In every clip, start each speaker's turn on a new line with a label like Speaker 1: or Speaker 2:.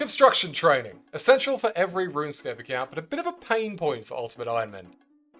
Speaker 1: Construction training. Essential for every Runescape account, but a bit of a pain point for Ultimate Ironmen.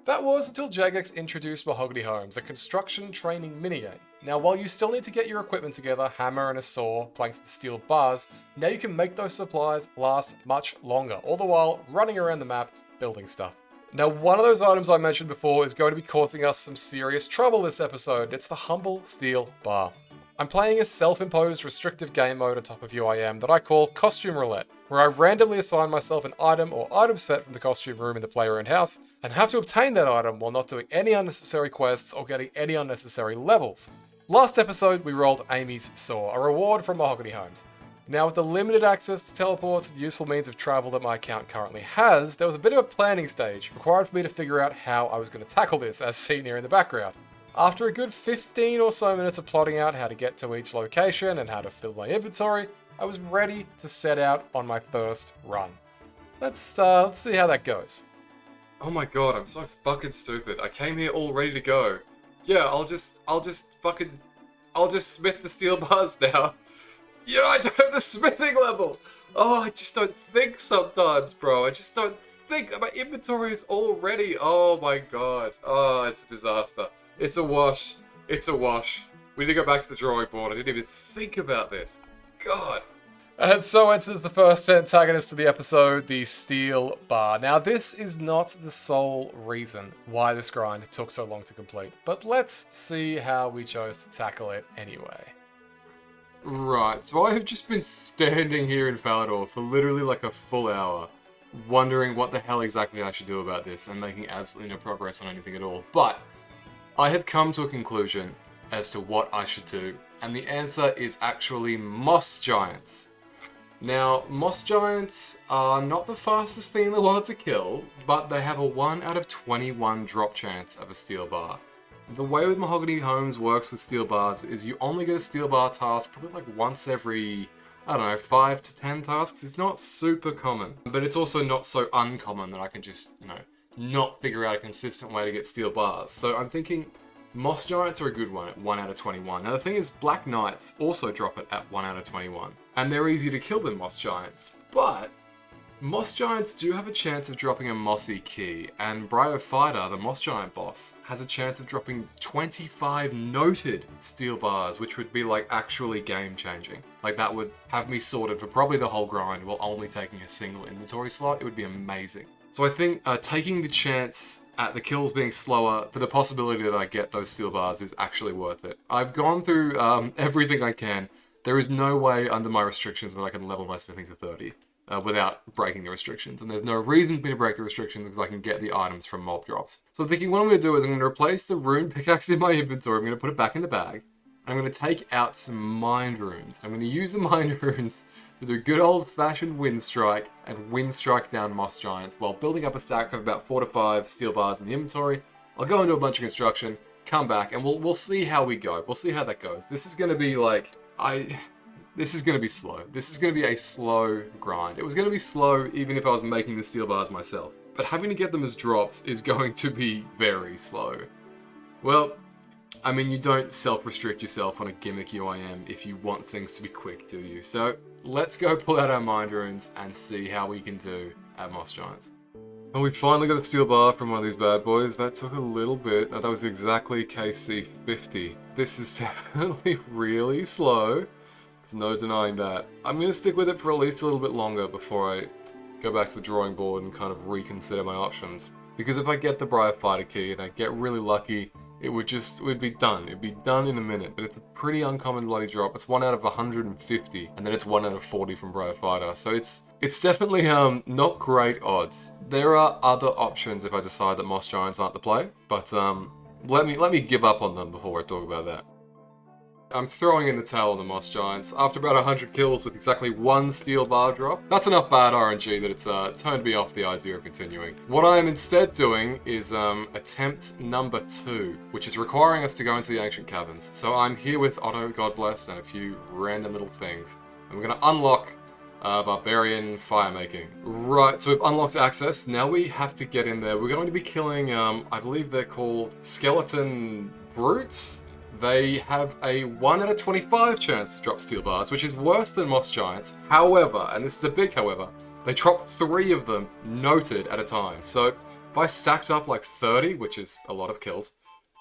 Speaker 1: That was until Jagex introduced Mahogany Homes, a construction training minigame. Now, while you still need to get your equipment together, hammer and a saw, planks and steel bars, now you can make those supplies last much longer, all the while running around the map, building stuff. Now, one of those items I mentioned before is going to be causing us some serious trouble this episode. It's the Humble Steel Bar. I'm playing a self-imposed restrictive game mode on top of UIM that I call Costume Roulette, where I randomly assign myself an item or item set from the costume room in the player-owned house, and have to obtain that item while not doing any unnecessary quests or getting any unnecessary levels. Last episode, we rolled Amy's Saw, a reward from Mahogany Homes. Now, with the limited access to teleports and useful means of travel that my account currently has, there was a bit of a planning stage required for me to figure out how I was going to tackle this, as seen here in the background. After a good 15 or so minutes of plotting out how to get to each location and how to fill my inventory, I was ready to set out on my first run. Let's see how that goes. Oh my god, I'm so fucking stupid. I came here all ready to go. Yeah, I'll just smith the steel bars now. You know, I don't have the smithing level. Oh, I just don't think sometimes, bro. I just don't think. My inventory is all ready. Oh my god. Oh, it's a disaster. It's a wash. It's a wash. We need to go back to the drawing board. I didn't even think about this. God. And so enters the first antagonist of the episode, the Steel Bar. Now, this is not the sole reason why this grind took so long to complete, but let's see how we chose to tackle it anyway. Right, so I have just been standing here in Falador for literally like a full hour, wondering what the hell exactly I should do about this, and making absolutely no progress on anything at all. But I have come to a conclusion as to what I should do, and the answer is actually Moss Giants. Now, Moss Giants are not the fastest thing in the world to kill, but they have a 1 out of 21 drop chance of a steel bar. The way with Mahogany Homes works with steel bars is you only get a steel bar task probably like once every, I don't know, 5 to 10 tasks. It's not super common, but it's also not so uncommon that I can just, not figure out a consistent way to get steel bars. So I'm thinking Moss Giants are a good one at 1 out of 21. Now the thing is, Black Knights also drop it at 1 out of 21. And they're easier to kill than Moss Giants. But Moss Giants do have a chance of dropping a Mossy Key, and Bryophyta, the Moss Giant boss, has a chance of dropping 25 noted steel bars, which would be like actually game changing. Like that would have me sorted for probably the whole grind while only taking a single inventory slot. It would be amazing. So I think taking the chance at the kills being slower for the possibility that I get those steel bars is actually worth it. I've gone through everything I can. There is no way under my restrictions that I can level my smithing to 30 without breaking the restrictions. And there's no reason for me to break the restrictions because I can get the items from mob drops. So I'm thinking what I'm going to do is I'm going to replace the rune pickaxe in my inventory. I'm going to put it back in the bag. I'm going to take out some mind runes. I'm going to use the mind runes to do good old-fashioned wind strike and wind strike down Moss Giants while building up a stack of about 4 to 5 steel bars in the inventory. I'll go into a bunch of construction, come back, and we'll see how we go. We'll see how that goes. This is going to be like... This is going to be slow. This is going to be a slow grind. It was going to be slow even if I was making the steel bars myself. But having to get them as drops is going to be very slow. Well, I mean, you don't self-restrict yourself on a gimmick UIM if you want things to be quick, do you? So let's go pull out our mind runes and see how we can do at Moss Giants. And we finally got a steel bar from one of these bad boys. That took a little bit. That was exactly KC 50. This is definitely really slow. There's no denying that. I'm going to stick with it for at least a little bit longer before I go back to the drawing board and kind of reconsider my options. Because if I get the Bryophyta key and I get really lucky, it would be done. It'd be done in a minute, but it's a pretty uncommon bloody drop. It's 1 out of 150, and then it's 1 out of 40 from Bryophyta. So it's definitely not great odds. There are other options if I decide that Moss Giants aren't the play, but let me give up on them before I talk about that. I'm throwing in the towel on the Moss Giants. After about 100 kills with exactly 1 steel bar drop, that's enough bad RNG that it's turned me off the idea of continuing. What I am instead doing is attempt number 2, which is requiring us to go into the Ancient Caverns. So I'm here with Otto, God bless, and a few random little things. And we're going to unlock Barbarian Firemaking. Right, so we've unlocked access. Now we have to get in there. We're going to be killing, I believe they're called Skeleton Brutes? They have a 1 out of 25 chance to drop steel bars, which is worse than Moss Giants. However, and this is a big however, they drop 3 of them noted at a time. So if I stacked up like 30, which is a lot of kills,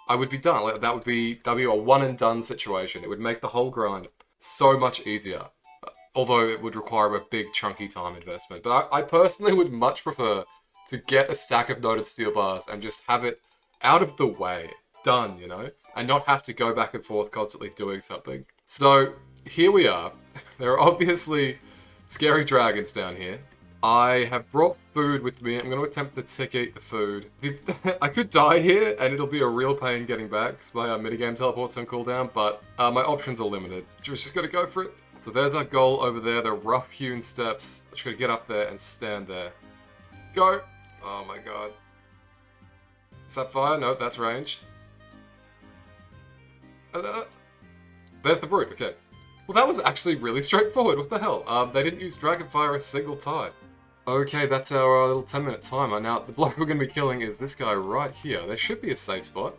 Speaker 1: I would be done. Like that'd be a one and done situation. It would make the whole grind so much easier. Although it would require a big chunky time investment. But I personally would much prefer to get a stack of noted steel bars and just have it out of the way. Done, you know? And not have to go back and forth constantly doing something. So, here we are. There are obviously scary dragons down here. I have brought food with me. I'm going to attempt to tick eat the food. I could die here, and it'll be a real pain getting back, because my minigame teleport's on cooldown, but my options are limited. Just got to go for it. So there's our goal over there, the rough-hewn steps. Just gotta get up there and stand there. Go! Oh my god. Is that fire? No, that's ranged. There's the brute, okay. Well, that was actually really straightforward, what the hell? They didn't use Dragonfire a single time. Okay, that's our little 10-minute timer. Now, the bloke we're gonna be killing is this guy right here. There should be a safe spot.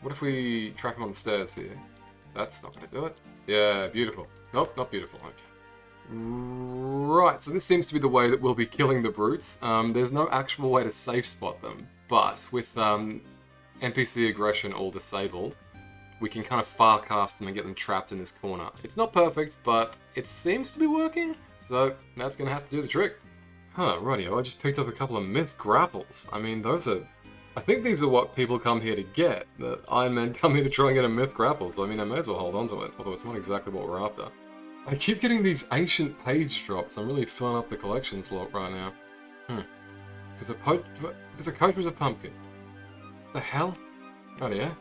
Speaker 1: What if we track him on the stairs here? That's not gonna do it. Yeah, beautiful. Nope, not beautiful. Okay. Right, so this seems to be the way that we'll be killing the brutes. There's no actual way to safe spot them, but with NPC aggression all disabled, we can kind of far cast them and get them trapped in this corner. It's not perfect, but it seems to be working, so that's going to have to do the trick. Huh, rightio, I just picked up a couple of myth grapples. I mean, those are... I think these are what people come here to get. That Iron Men come here to try and get a myth grapple, so I mean, I may as well hold on to it, although it's not exactly what we're after. I keep getting these ancient page drops. I'm really filling up the collection slot right now. Because a coach was a pumpkin. The hell? Oh yeah.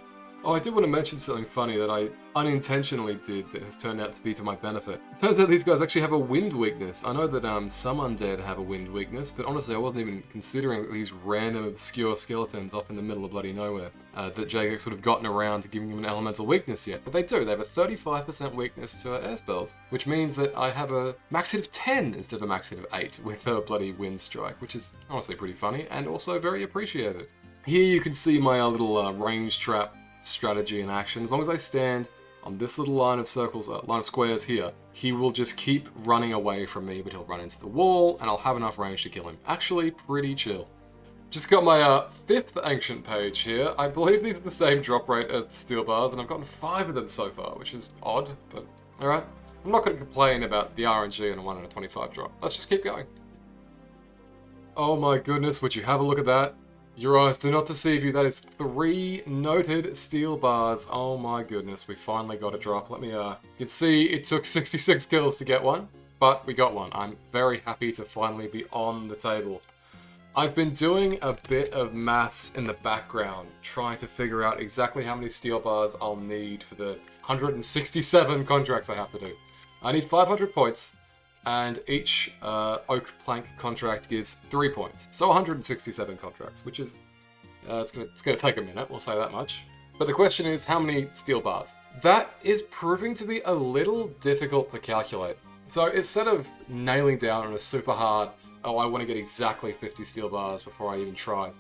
Speaker 1: Oh, I did want to mention something funny that I unintentionally did that has turned out to be to my benefit. It turns out these guys actually have a wind weakness. I know that some undead have a wind weakness, but honestly I wasn't even considering these random obscure skeletons off in the middle of bloody nowhere that Jagex would have gotten around to giving them an elemental weakness yet. But they do. They have a 35% weakness to air spells, which means that I have a max hit of 10 instead of a max hit of 8 with a bloody wind strike, which is honestly pretty funny and also very appreciated. Here you can see my little range trap strategy in action. As long as I stand on this little line of circles, line of squares here, he will just keep running away from me, but he'll run into the wall, and I'll have enough range to kill him. Actually, pretty chill. Just got my 5th ancient page here. I believe these are the same drop rate as the steel bars, and I've gotten 5 of them so far, which is odd, but alright. I'm not going to complain about the RNG and a 1 out of 25 drop. Let's just keep going. Oh my goodness, would you have a look at that? Your eyes do not deceive you. That is 3 noted steel bars. Oh my goodness, we finally got a drop. Let me, you can see it took 66 kills to get one, but we got one. I'm very happy to finally be on the table. I've been doing a bit of maths in the background, trying to figure out exactly how many steel bars I'll need for the 167 contracts I have to do. I need 500 points. And each oak plank contract gives 3 points. So 167 contracts, which is, it's gonna take a minute, we'll say that much. But the question is, how many steel bars? That is proving to be a little difficult to calculate. So instead of nailing down on a super hard, oh, I want to get exactly 50 steel bars before I even try,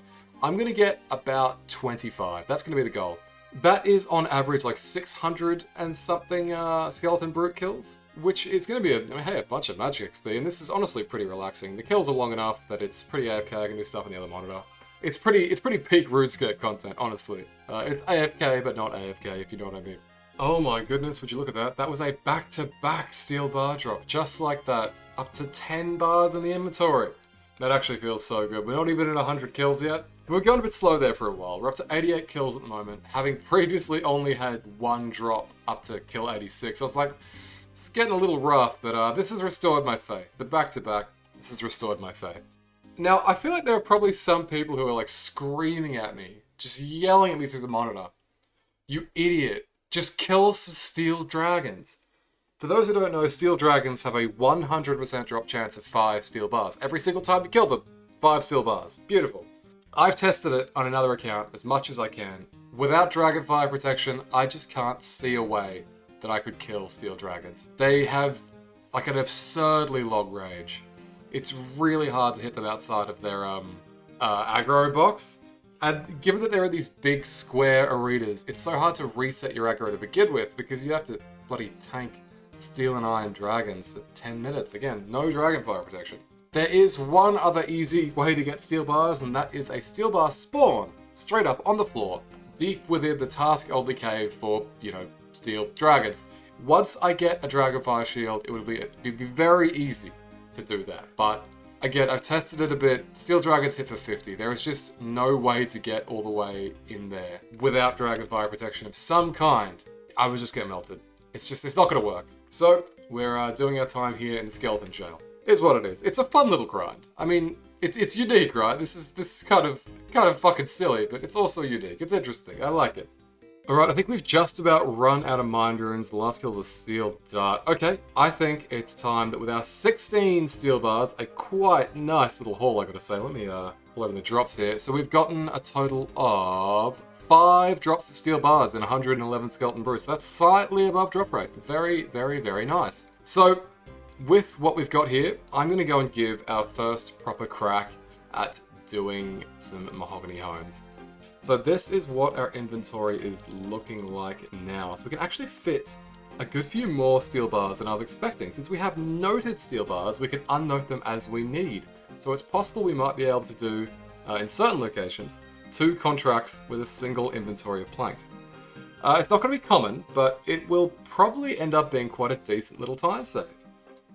Speaker 1: I'm gonna get about 25. That's gonna be the goal. That is on average like 600 and something skeleton brute kills, which is going to be a bunch of magic XP, and this is honestly pretty relaxing. The kills are long enough that it's pretty AFK. I can do stuff on the other monitor. It's pretty peak Runescape content, honestly. It's AFK, but not AFK, if you know what I mean. Oh my goodness, would you look at that? That was a back-to-back steel bar drop, just like that. Up to 10 bars in the inventory. That actually feels so good. We're not even at 100 kills yet. We're going a bit slow there for a while. We're up to 88 kills at the moment, having previously only had 1 drop up to kill 86. I was like, it's getting a little rough, but this has restored my faith. The back-to-back, this has restored my faith. Now, I feel like there are probably some people who are like screaming at me, just yelling at me through the monitor. You idiot, just kill some steel dragons. For those who don't know, steel dragons have a 100% drop chance of 5 steel bars. Every single time you kill them, 5 steel bars. Beautiful. I've tested it on another account as much as I can. Without Dragonfire protection, I just can't see a way that I could kill steel dragons. They have like an absurdly long range. It's really hard to hit them outside of their aggro box. And given that there are these big square arenas, it's so hard to reset your aggro to begin with because you have to bloody tank steel and iron dragons for 10 minutes. Again, no dragonfire protection. There is one other easy way to get steel bars, and that is a steel bar spawn straight up on the floor, deep within the task only cave for, steel dragons. Once I get a dragonfire shield, it would be very easy to do that. But again, I've tested it a bit. Steel dragons hit for 50. There is just no way to get all the way in there without dragonfire protection of some kind. I would just get melted. It's not going to work. So we're doing our time here in the skeleton jail. Is what it is. It's a fun little grind. I mean, it's unique, right? This is kind of fucking silly, but it's also unique. It's interesting. I like it. Alright, I think we've just about run out of mind runes. The last kill was steel dart. Okay, I think it's time that with our 16 steel bars, a quite nice little haul, I gotta say. Let me pull over the drops here. So we've gotten a total of 5 drops of steel bars and 111 skeleton brews. That's slightly above drop rate. Very, very, very nice. So with what we've got here, I'm going to go and give our first proper crack at doing some mahogany homes. So this is what our inventory is looking like now. So we can actually fit a good few more steel bars than I was expecting. Since we have noted steel bars, we can unnote them as we need. So it's possible we might be able to do, in certain locations, 2 contracts with a single inventory of planks. It's not going to be common, but it will probably end up being quite a decent little time save.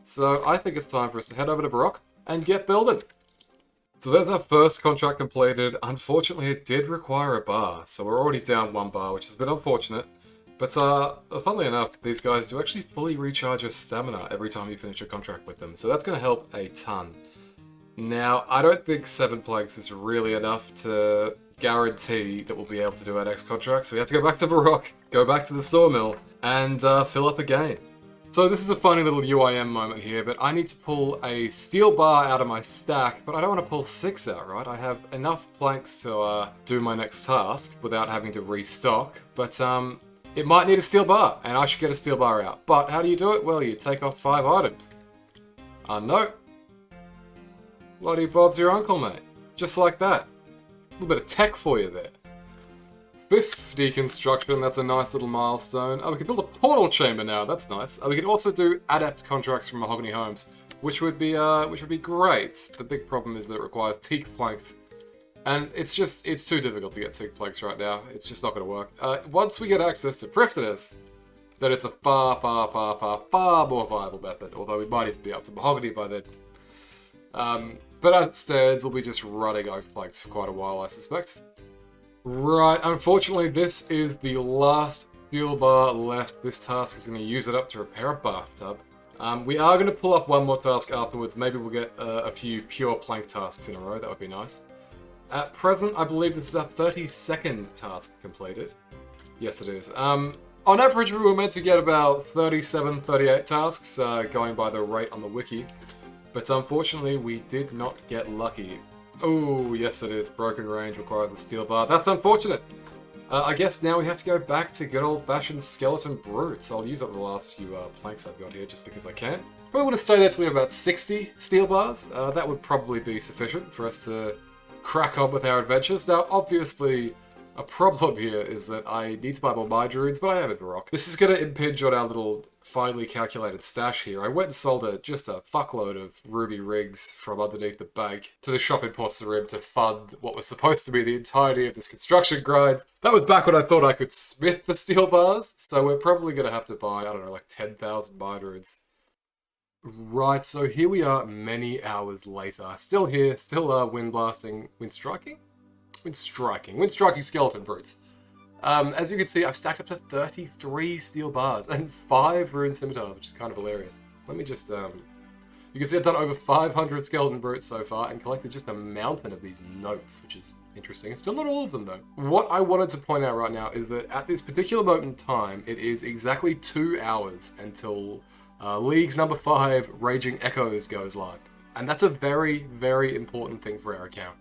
Speaker 1: So I think it's time for us to head over to Baroque and get building. So there's our first contract completed. Unfortunately, it did require a bar, so we're already down 1 bar, which is a bit unfortunate. But funnily enough, these guys do actually fully recharge your stamina every time you finish a contract with them, so that's going to help a ton. Now, I don't think 7 planks is really enough to guarantee that we'll be able to do our next contract, so we have to go back to Baroque, go back to the sawmill, and fill up again. So this is a funny little UIM moment here, but I need to pull a steel bar out of my stack, but I don't want to pull 6 out, right? I have enough planks to do my next task without having to restock, but it might need a steel bar, and I should get a steel bar out. But how do you do it? Well, you take off 5 items. No. Bloody Bob's your uncle, mate. Just like that. A little bit of tech for you there. 5th deconstruction, that's a nice little milestone. Oh, we can build a portal chamber now, that's nice. We can also do adept contracts from mahogany homes, which would be great. The big problem is that it requires teak planks, and it's too difficult to get teak planks right now. It's just not going to work. Once we get access to Prifdinus, then it's a far, far, far, far, far more viable method, although we might even be up to mahogany by then. But as it stands, we'll be just running oak planks for quite a while, I suspect. Right, unfortunately this is the last steel bar left. This task is going to use it up to repair a bathtub. We are going to pull up one more task afterwards. Maybe we'll get a few pure plank tasks in a row. That would be nice. At present, I believe this is our 32nd task completed. Yes, it is. On average, we were meant to get about 37, 38 tasks, going by the rate on the wiki. But unfortunately, we did not get lucky. Oh, yes it is. Broken range requires a steel bar. That's unfortunate. I guess now we have to go back to good old-fashioned skeleton brutes. I'll use up the last few planks I've got here just because I can. Probably want to stay there till we have about 60 steel bars. That would probably be sufficient for us to crack on with our adventures. Now, obviously, a problem here is that I need to buy more mine druids, but I have a Baroque. This is going to impinge on our little finely calculated stash here. I went and sold just a fuckload of ruby rigs from underneath the bank to the shop in Port Sarim to fund what was supposed to be the entirety of this construction grind. That was back when I thought I could smith the steel bars, so we're probably going to have to buy, I don't know, like 10,000 mine druids. Right, so here we are many hours later. Still here, still wind striking skeleton brutes. As you can see, I've stacked up to 33 steel bars and 5 rune scimitars, which is kind of hilarious. Let me just, you can see I've done over 500 skeleton brutes so far and collected just a mountain of these notes, which is interesting. Still not all of them though. What I wanted to point out right now is that at this particular moment in time, it is exactly 2 hours until Leagues number 5, Raging Echoes, goes live. And that's a very, very important thing for our account.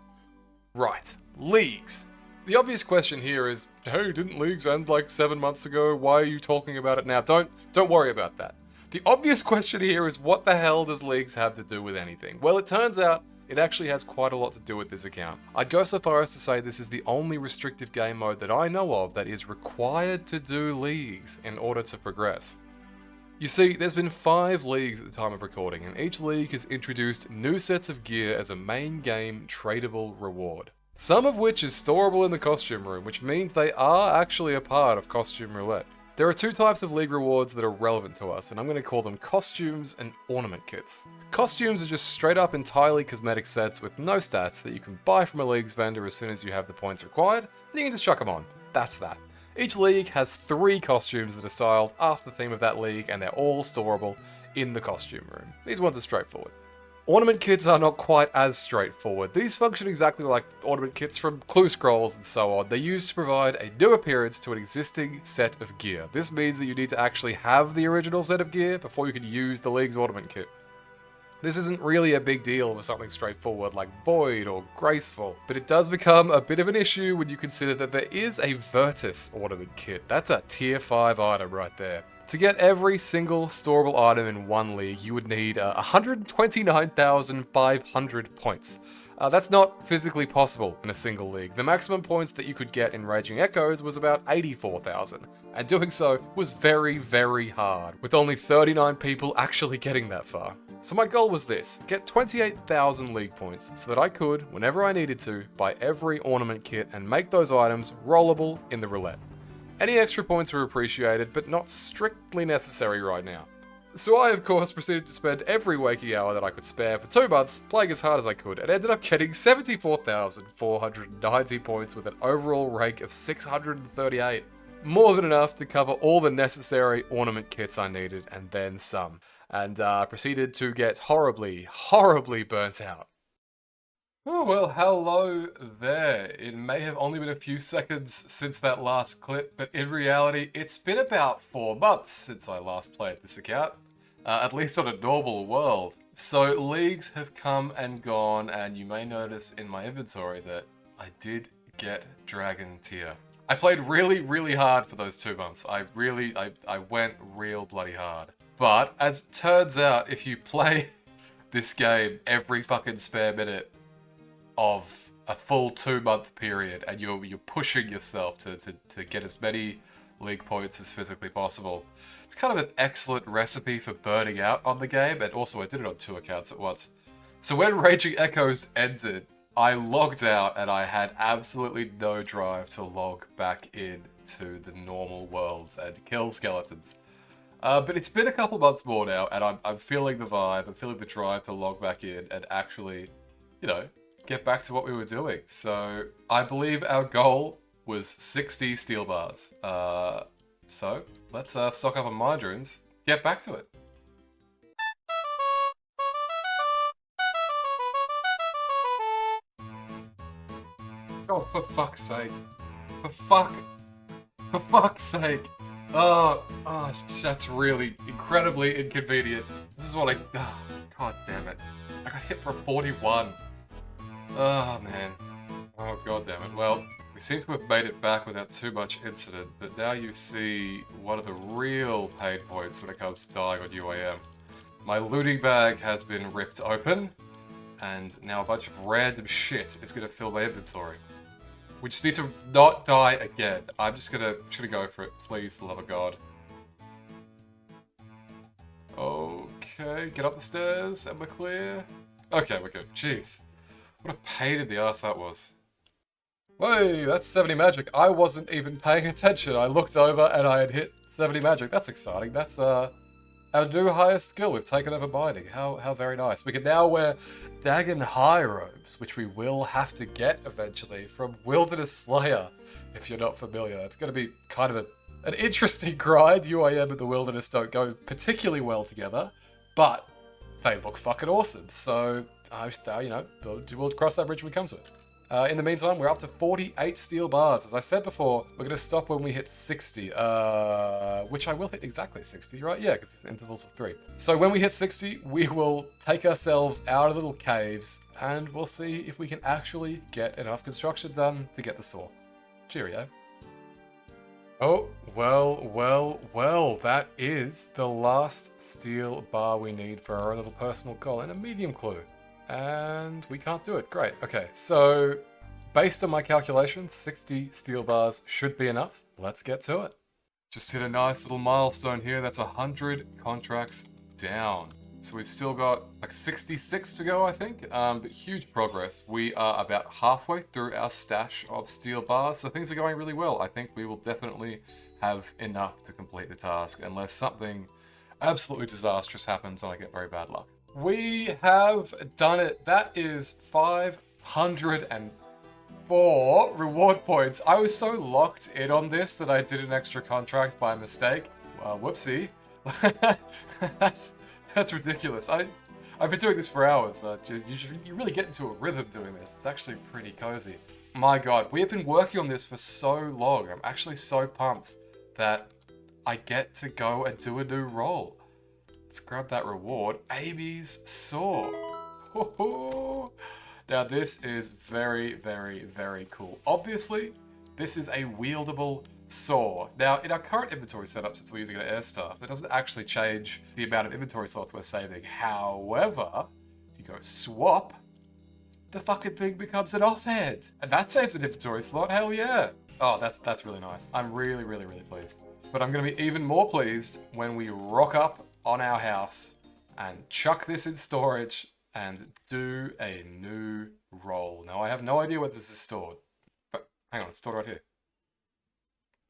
Speaker 1: Right, Leagues. The obvious question here is, hey, didn't Leagues end like 7 months ago? Why are you talking about it now? Don't worry about that. The obvious question here is, what the hell does Leagues have to do with anything? Well, it turns out it actually has quite a lot to do with this account. I'd go so far as to say this is the only restrictive game mode that I know of that is required to do leagues in order to progress. You see, there's been 5 leagues at the time of recording, and each league has introduced new sets of gear as a main game tradable reward. Some of which is storable in the costume room, which means they are actually a part of Costume Roulette. There are 2 types of league rewards that are relevant to us, and I'm going to call them costumes and ornament kits. Costumes are just straight up entirely cosmetic sets with no stats that you can buy from a league's vendor as soon as you have the points required, and you can just chuck them on. That's that. Each league has 3 costumes that are styled after the theme of that league, and they're all storable in the costume room. These ones are straightforward. Ornament kits are not quite as straightforward. These function exactly like ornament kits from Clue Scrolls and so on. They're used to provide a new appearance to an existing set of gear. This means that you need to actually have the original set of gear before you can use the league's ornament kit. This isn't really a big deal with something straightforward like Void or Graceful, but it does become a bit of an issue when you consider that there is a Virtus ornament kit. That's a tier 5 item right there. To get every single storable item in one league, you would need 129,500 points. That's not physically possible in a single league. The maximum points that you could get in Raging Echoes was about 84,000, and doing so was very, very hard, with only 39 people actually getting that far. So my goal was this: get 28,000 league points so that I could, whenever I needed to, buy every ornament kit and make those items rollable in the roulette. Any extra points were appreciated, but not strictly necessary right now. So I, of course, proceeded to spend every waking hour that I could spare for 2 months, playing as hard as I could, and ended up getting 74,490 points with an overall rank of 638. More than enough to cover all the necessary ornament kits I needed, and then some. And proceeded to get horribly, horribly burnt out. Oh, well, hello there. It may have only been a few seconds since that last clip, but in reality, it's been about 4 months since I last played this account. At least on a normal world. So leagues have come and gone, and you may notice in my inventory that I did get Dragon tier. I played really, really hard for those 2 months. I went real bloody hard. But, as it turns out, if you play this game every fucking spare minute of a full 2-month period, and you're pushing yourself to get as many league points as physically possible, it's kind of an excellent recipe for burning out on the game, and also I did it on 2 accounts at once. So when Raging Echoes ended, I logged out and I had absolutely no drive to log back in to the normal worlds and kill skeletons. But it's been a couple months more now, and I'm feeling the vibe, I'm feeling the drive to log back in and actually, you know, get back to what we were doing. So I believe our goal was 60 steel bars. So let's stock up on mind runes, get back to it. Oh, for fuck's sake. For fuck's sake. Oh, that's really incredibly inconvenient. This is what God damn it. I got hit for a 41. Oh, man. Oh, god damn it. Well, we seem to have made it back without too much incident, but now you see one of the real pain points when it comes to dying on UAM. My looting bag has been ripped open, and now a bunch of random shit is going to fill my inventory. We just need to not die again. I'm just gonna go for it, please, the love of God. Okay, get up the stairs, and we're clear. Okay, we're good. Jeez. What a pain in the ass that was. Hey, that's 70 magic. I wasn't even paying attention. I looked over and I had hit 70 magic. That's exciting. That's our new highest skill. We've taken over binding. How very nice. We can now wear Dagon High robes, which we will have to get eventually from Wilderness Slayer, if you're not familiar. It's going to be kind of an interesting grind. UAM and the Wilderness don't go particularly well together, but they look fucking awesome. So, you know, we'll cross that bridge when we come to it. In the meantime, we're up to 48 steel bars. As I said before, we're going to stop when we hit 60, which I will hit exactly 60, right? Yeah, because it's intervals of 3. So when we hit 60, we will take ourselves out of little caves, and we'll see if we can actually get enough construction done to get the saw. Cheerio. Oh, well, that is the last steel bar we need for our little personal goal, and a medium clue. And we can't do it. Great. Okay, so based on my calculations, 60 steel bars should be enough. Let's get to it. Just hit a nice little milestone here. That's 100 contracts down. So we've still got like 66 to go, I think, but huge progress. We are about halfway through our stash of steel bars, so things are going really well. I think we will definitely have enough to complete the task, unless something absolutely disastrous happens and I get very bad luck. We have done it. That is 504 reward points. I was so locked in on this that I did an extra contract by mistake. Whoopsie. That's ridiculous. I've been doing this for hours. You really get into a rhythm doing this. It's actually pretty cozy. My god, we have been working on this for so long. I'm actually so pumped that I get to go and do a new role. Let's grab that reward. Amy's Saw. Now this is very, very, very cool. Obviously, this is a wieldable saw. Now, in our current inventory setup, since we're using an air staff, it doesn't actually change the amount of inventory slots we're saving. However, if you go swap, the fucking thing becomes an offhand. And that saves an inventory slot, hell yeah. Oh, that's really nice. I'm really, really, really pleased. But I'm gonna be even more pleased when we rock up on our house and chuck this in storage and do a new role. Now, I have no idea where this is stored. But hang on, it's stored right here.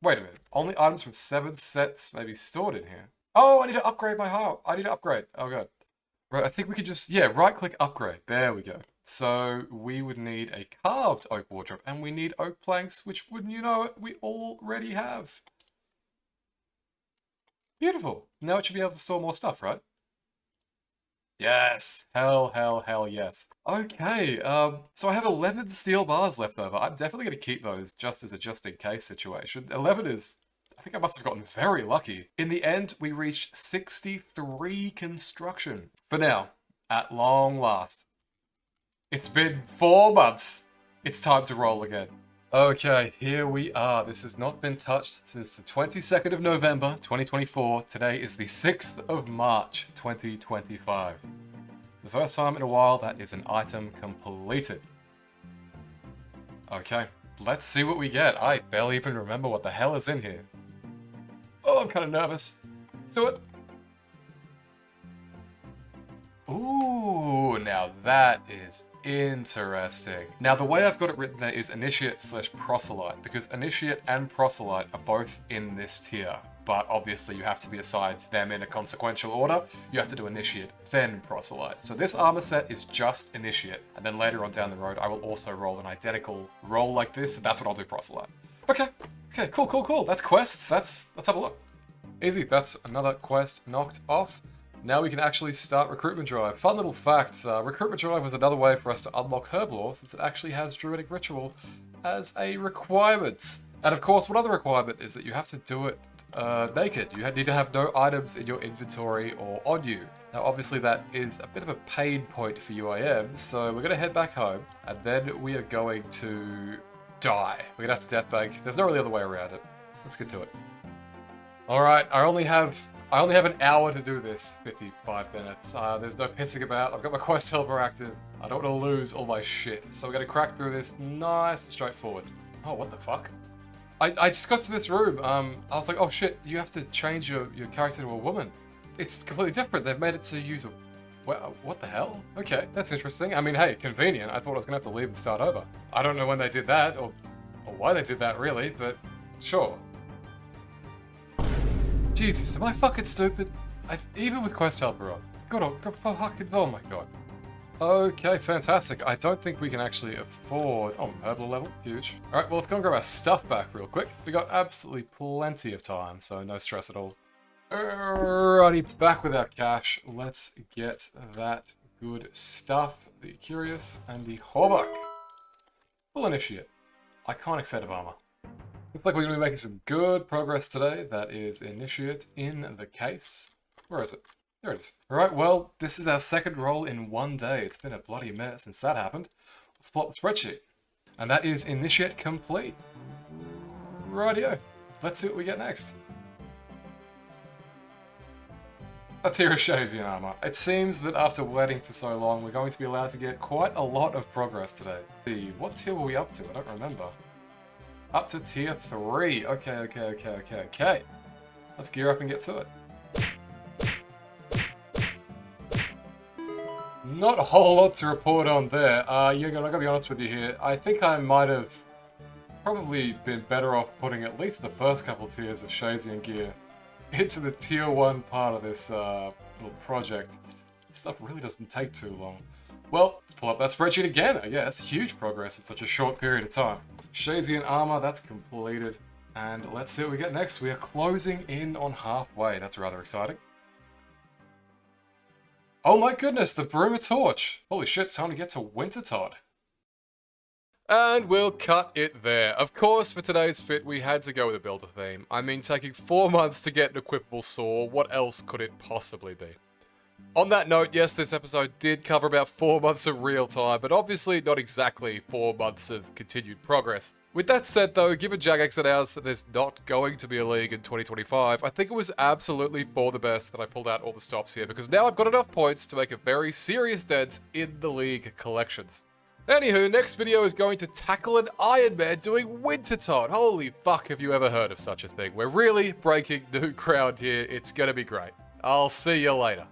Speaker 1: Wait a minute. Only items from 7 sets may be stored in here. Oh, I need to upgrade my heart. I need to upgrade. Oh, god. Right, I think we could just, yeah, right-click upgrade. There we go. So we would need a carved oak wardrobe, and we need oak planks, which, wouldn't you know it, we already have. Beautiful. Now it should be able to store more stuff, right? Yes. Hell yes. Okay, so I have 11 steel bars left over. I'm definitely going to keep those just as a just-in-case situation. 11 is... I think I must have gotten very lucky. In the end, we reached 63 construction. For now, at long last. It's been 4 months. It's time to roll again. Okay, here we are. This has not been touched since the 22nd of November, 2024. Today is the 6th of March, 2025. The first time in a while that is an item completed. Okay, let's see what we get. I barely even remember what the hell is in here. Oh, I'm kind of nervous. Let's do it. Ooh, now that is interesting. Now the way I've got it written there is Initiate/Proselyte, because Initiate and Proselyte are both in this tier, but obviously you have to be assigned them in a consequential order. You have to do Initiate, then Proselyte. So this armor set is just Initiate, and then later on down the road I will also roll an identical roll like this, and that's what I'll do Proselyte. Okay, cool. That's quests. Let's have a look. Easy, that's another quest knocked off. Now we can actually start Recruitment Drive. Fun little fact, Recruitment Drive was another way for us to unlock Herblore, since it actually has Druidic Ritual as a requirement. And of course, one other requirement is that you have to do it naked. You need to have no items in your inventory or on you. Now obviously that is a bit of a pain point for UIM, so we're going to head back home, and then we are going to die. We're going to have to death bank. There's no really other way around it. Let's get to it. Alright, I only have an hour to do this, 55 minutes. There's no pissing about. I've got my quest helper active. I don't want to lose all my shit. So we're going to crack through this nice and straightforward. Oh, what the fuck? I just got to this room. I was like, oh shit, you have to change your character to a woman. It's completely different. They've made it to use a... Well, what the hell? Okay, that's interesting. I mean, hey, convenient. I thought I was going to have to leave and start over. I don't know when they did that, or why they did that, really, but sure. Jesus, am I fucking stupid? Even with quest helper on. Oh my god. Okay, fantastic. I don't think we can actually afford... Oh, herbal level, huge. Alright, well let's go and grab our stuff back real quick. We got absolutely plenty of time, so no stress at all. Alrighty, back with our cash. Let's get that good stuff. The Curious and the Hawbuck. Full Initiate. Iconic set of armor. Looks like we're going to be making some good progress today. That is Initiate in the case. Where is it? There it is. Alright, well, this is our second roll in one day. It's been a bloody minute since that happened. Let's pull up the spreadsheet. And that is Initiate complete. Rightio. Let's see what we get next. a tier of Shazian armor. It seems that after waiting for so long, we're going to be allowed to get quite a lot of progress today. What tier were we up to? I don't remember. Up to tier 3. Okay. Let's gear up and get to it. Not a whole lot to report on there. I'm gonna be honest with you here. I think I might have probably been better off putting at least the first couple tiers of Shazian gear into the tier 1 part of this little project. This stuff really doesn't take too long. Well, let's pull up that spreadsheet again, I guess. Huge progress in such a short period of time. Shazian armor, that's completed. And let's see what we get next. We are closing in on halfway. That's rather exciting. Oh my goodness, the Broomer Torch. Holy shit, it's time to get to Wintertodt. And we'll cut it there. Of course, for today's fit, we had to go with a builder theme. I mean, taking 4 months to get an equipable saw, what else could it possibly be? On that note, yes, this episode did cover about 4 months of real time, but obviously not exactly 4 months of continued progress. With that said though, given Jagex announced that there's not going to be a league in 2025, I think it was absolutely for the best that I pulled out all the stops here, because now I've got enough points to make a very serious dent in the league collections. Anywho, next video is going to tackle an Iron Man doing Wintertodt. Holy fuck, have you ever heard of such a thing? We're really breaking new ground here. It's gonna be great. I'll see you later.